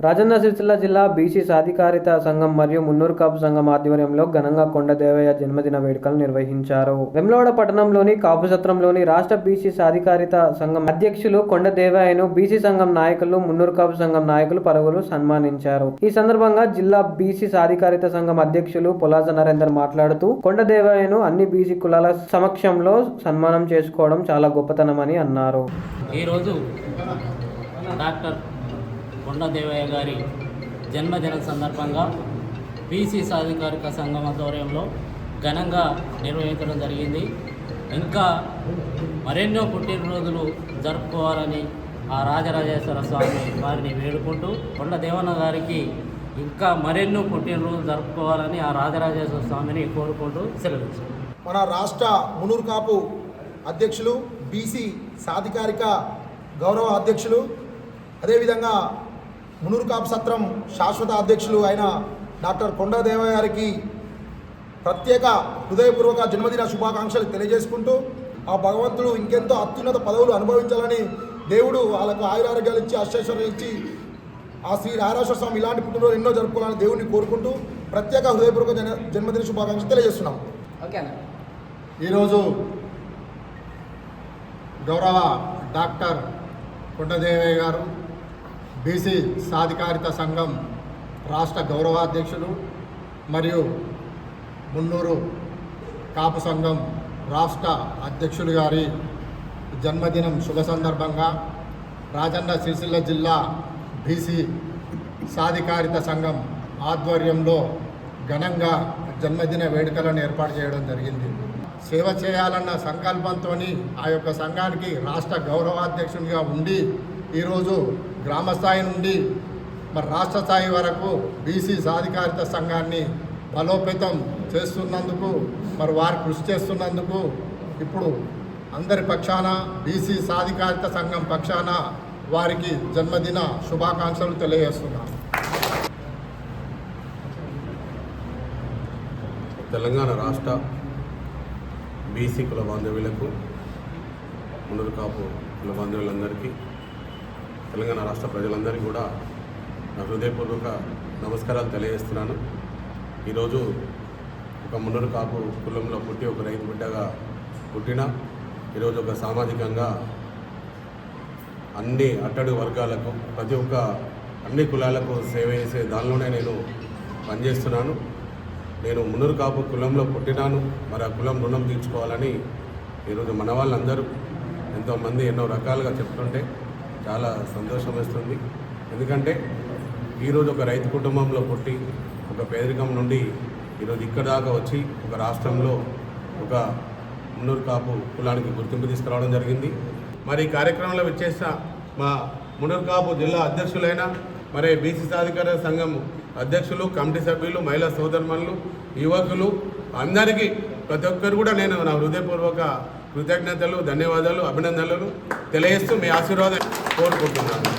రాజన్న సిరిసిల్ల జిల్లా బీసీ సాధికారిత సంఘం మరియు మున్నూరు కాపు సంఘం ఆధ్వర్యంలో ఘనంగా కొండ దేవయ్య జన్మదిన వేడుకలు నిర్వహించారు. వెమ్లవాడ పట్టణంలోని కాపు సత్రంలోని రాష్ట్ర బీసీ సాధికారిత సంఘం అధ్యక్షులు కొండ దేవయ్యను బీసీ సంఘం నాయకులు, మున్నూరు కాపు సంఘం నాయకులు పలువురు సన్మానించారు. ఈ సందర్భంగా జిల్లా బీసీ సాధికారిత సంఘం అధ్యక్షులు పొలాజ నరేందర్ మాట్లాడుతూ కొండ దేవయ్యను అన్ని బీసీ కులాల సమక్షంలో సన్మానం చేసుకోవడం చాలా గొప్పతనమని అన్నారు. ఈరోజు డాక్టర్ కొండ దేవయ్య గారి జన్మదిన సందర్భంగా బీసీ సాధికారిక సంఘం ఆధ్వర్యంలో ఘనంగా నిర్వహించడం జరిగింది. ఇంకా మరెన్నో పుట్టినరోజులు జరుపుకోవాలని ఆ రాజరాజేశ్వర స్వామి వారిని వేడుకుంటూ కొండ దేవన్న గారికి ఇంకా మరెన్నో పుట్టినరోజులు జరుపుకోవాలని ఆ రాజరాజేశ్వర స్వామిని కోరుకుంటూ సెలవు. మన రాష్ట్ర మునూరు కాపు అధ్యక్షులు, బీసీ సాధికారిక గౌరవ అధ్యక్షులు, అదేవిధంగా మునూరు కాపు సత్రం శాశ్వత అధ్యక్షులు అయిన డాక్టర్ కొండ దేవయ్య గారికి ప్రత్యేక హృదయపూర్వక జన్మదిన శుభాకాంక్షలు తెలియజేసుకుంటూ ఆ భగవంతుడు ఇంకెంతో అత్యున్నత పదవులు అనుభవించాలని, దేవుడు వాళ్ళకు ఆయురారోగ్యాలు ఇచ్చి అష్టైశ్వర్యాలు ఇచ్చి ఆ శ్రీ రాజరాజేశ్వర స్వామి ఇలాంటి పుట్టినరోజు ఎన్నో జరుపుకోవాలని దేవుడిని కోరుకుంటూ ప్రత్యేక హృదయపూర్వక జన్మదిన శుభాకాంక్షలు తెలియజేస్తున్నాం. ఈరోజు గౌరవ డాక్టర్ కొండ దేవయ్య గారు బీసీ సాధికారిత సంఘం రాష్ట్ర గౌరవాధ్యక్షులు మరియు మున్నూరు కాపు సంఘం రాష్ట్ర అధ్యక్షులు గారి జన్మదినం శుభ సందర్భంగా రాజన్న సిరిసిల్ల జిల్లా బీసీ సాధికారిత సంఘం ఆధ్వర్యంలో ఘనంగా జన్మదిన వేడుకలను ఏర్పాటు చేయడం జరిగింది. సేవ చేయాలన్న సంకల్పంతో ఆ యొక్క సంఘానికి రాష్ట్ర గౌరవాధ్యక్షునిగా ఉండి ఈరోజు గ్రామస్థాయి నుండి రాష్ట్ర స్థాయి వరకు బీసీ సాధికారిత సంఘాన్ని బలోపేతం చేస్తున్నందుకు వారు కృషి చేస్తున్నందుకు ఇప్పుడు అందరి పక్షాన బీసీ సాధికారిత సంఘం పక్షాన వారికి జన్మదిన శుభాకాంక్షలు తెలియజేస్తున్నాను. తెలంగాణ రాష్ట్ర బీసీ కుల బాంధవ్యులకు, మున్నూరు కాపు కుల బాంధవ్యులందరికీ, తెలంగాణ రాష్ట్ర ప్రజలందరికీ కూడా నా హృదయపూర్వక నమస్కారాలు తెలియజేస్తున్నాను. ఈరోజు ఒక మున్నూరు కాపు కులంలో పుట్టి ఒక రైతు బిడ్డగా పుట్టిన ఈరోజు ఒక సామాజికంగా అన్ని అట్టడుగు వర్గాలకు, ప్రతి ఒక్క అన్ని కులాలకు సేవ చేసే దానిలోనే నేను పనిచేస్తున్నాను. నేను మున్నూరు కాపు కులంలో పుట్టినాను, మరి ఆ కులం రుణం తీర్చుకోవాలని ఈరోజు మన వాళ్ళందరూ ఎంతోమంది ఎన్నో రకాలుగా చెప్తుంటే చాలా సంతోషం వేస్తుంది. ఎందుకంటే ఈరోజు ఒక రైతు కుటుంబంలో పుట్టి ఒక పేదరికం నుండి ఈరోజు ఇక్కడ దాకా వచ్చి ఒక రాష్ట్రంలో ఒక మున్నూరు కాపు కులానికి గుర్తింపు తీసుకురావడం జరిగింది. మరి ఈ కార్యక్రమంలో వచ్చేసిన మా మున్నూరు కాపు జిల్లా అధ్యక్షులైన మరి బీసీ సాధికార సంఘం అధ్యక్షులు, కమిటీ సభ్యులు, మహిళా సోదరుమణులు, యువకులు అందరికీ ప్రతి ఒక్కరు కూడా నేను నా హృదయపూర్వక కృతజ్ఞతలు, ధన్యవాదాలు, అభినందనలు తెలియజేస్తూ మీ ఆశీర్వాదం కోరుకుంటున్నాను.